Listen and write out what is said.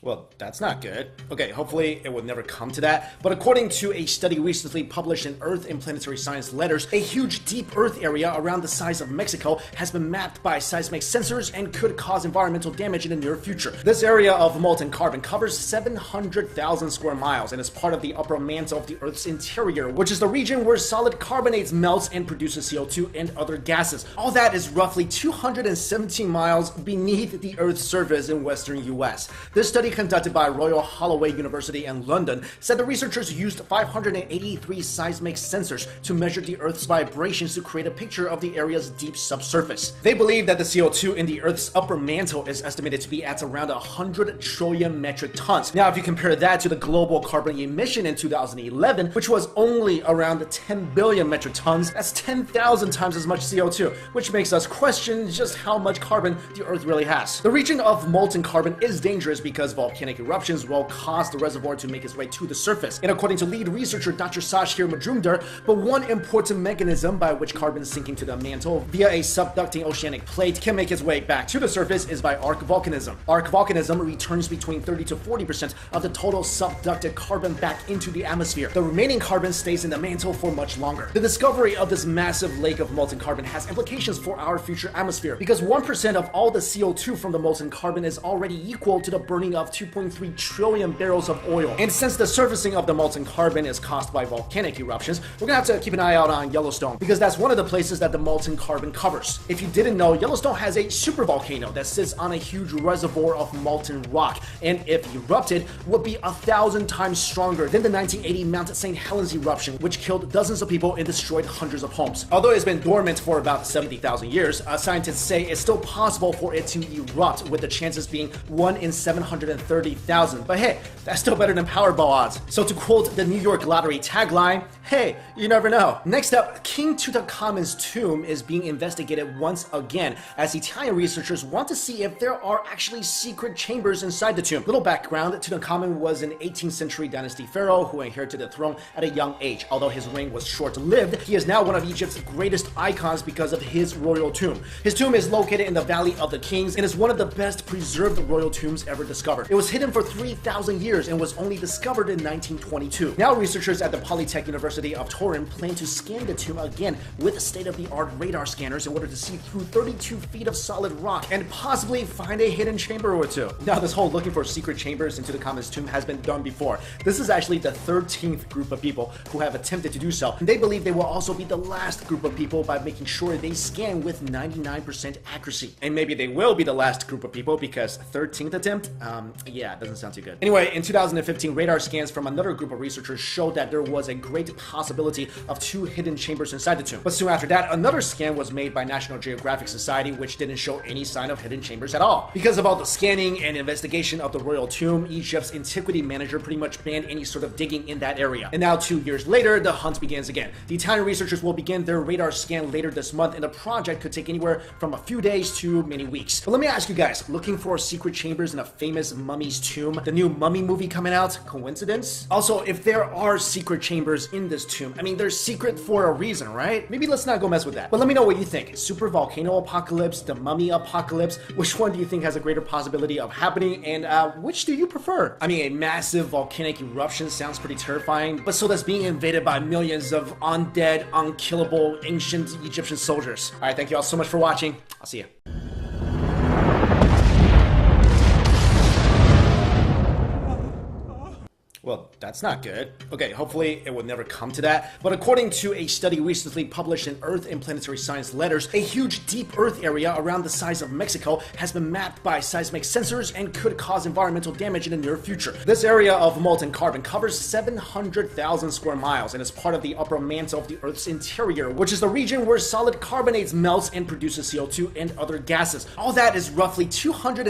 Well, that's not good. Okay, hopefully it would never come to that. But according to a study recently published in Earth and Planetary Science Letters, a huge deep Earth area around the size of Mexico has been mapped by seismic sensors and could cause environmental damage in the near future. This area of molten carbon covers 700,000 square miles and is part of the upper mantle of the Earth's interior, which is the region where solid carbonates melts and produces CO2 and other gases. All that is roughly 217 miles beneath the Earth's surface in western US. This study conducted by Royal Holloway University in London said the researchers used 583 seismic sensors to measure the Earth's vibrations to create a picture of the area's deep subsurface. They believe that the CO2 in the Earth's upper mantle is estimated to be at around 100 trillion metric tons. Now, if you compare that to the global carbon emission in 2011, which was only around 10 billion metric tons, that's 10,000 times as much CO2, which makes us question just how much carbon the Earth really has. The region of molten carbon is dangerous because volcanic eruptions will cause the reservoir to make its way to the surface. And according to lead researcher Dr. Sashir Majumdar, but one important mechanism by which carbon sinking to the mantle via a subducting oceanic plate can make its way back to the surface is by arc volcanism. Arc volcanism returns between 30 to 40% of the total subducted carbon back into the atmosphere. The remaining carbon stays in the mantle for much longer. The discovery of this massive lake of molten carbon has implications for our future atmosphere because 1% of all the CO2 from the molten carbon is already equal to the burning of 2.3 trillion barrels of oil. And since the surfacing of the molten carbon is caused by volcanic eruptions, we're gonna have to keep an eye out on Yellowstone because that's one of the places that the molten carbon covers. If you didn't know, Yellowstone has a supervolcano that sits on a huge reservoir of molten rock, and if erupted, would be 1,000 times stronger than the 1980 Mount St. Helens eruption, which killed dozens of people and destroyed hundreds of homes. Although it's been dormant for about 70,000 years, scientists say it's still possible for it to erupt, with the chances being 1 in 730,000. But hey, that's still better than Powerball odds. So to quote the New York Lottery tagline, hey, you never know. Next up, King Tutankhamun's tomb is being investigated once again as Italian researchers want to see if there are actually secret chambers inside the tomb. Little background, Tutankhamun was an 18th century dynasty pharaoh who inherited the throne at a young age. Although his reign was short-lived, he is now one of Egypt's greatest icons because of his royal tomb. His tomb is located in the Valley of the Kings and is one of the best preserved royal tombs ever discovered. It was hidden for 3,000 years and was only discovered in 1922. Now researchers at the Polytech University of Turin plan to scan the tomb again with state-of-the-art radar scanners in order to see through 32 feet of solid rock and possibly find a hidden chamber or two. Now this whole looking for secret chambers into Tutankhamun's tomb has been done before. This is actually the 13th group of people who have attempted to do so, and they believe they will also be the last group of people by making sure they scan with 99% accuracy. And maybe they will be the last group of people because 13th attempt? Yeah, it doesn't sound too good. Anyway, in 2015, radar scans from another group of researchers showed that there was a great possibility of 2 hidden chambers inside the tomb. But soon after that, another scan was made by National Geographic Society, which didn't show any sign of hidden chambers at all. Because of all the scanning and investigation of the royal tomb, Egypt's antiquity manager pretty much banned any sort of digging in that area. And now 2 years later, the hunt begins again. The Italian researchers will begin their radar scan later this month, and the project could take anywhere from a few days to many weeks. But let me ask you guys, looking for secret chambers in a famous mummy's tomb? The new Mummy movie coming out? Coincidence? Also, if there are secret chambers in this tomb, I mean, they're secret for a reason, right? Maybe let's not go mess with that. But let me know what you think. Super volcano apocalypse, the mummy apocalypse, which one do you think has a greater possibility of happening, and which do you prefer? I mean, a massive volcanic eruption sounds pretty terrifying, but so does being invaded by millions of undead, unkillable, ancient Egyptian soldiers. Alright, thank you all so much for watching. I'll see you. Well, that's not good. Okay, hopefully it would never come to that. But according to a study recently published in Earth and Planetary Science Letters, a huge deep Earth area around the size of Mexico has been mapped by seismic sensors and could cause environmental damage in the near future. This area of molten carbon covers 700,000 square miles and is part of the upper mantle of the Earth's interior, which is the region where solid carbonates melts and produces CO2 and other gases. All that is roughly 200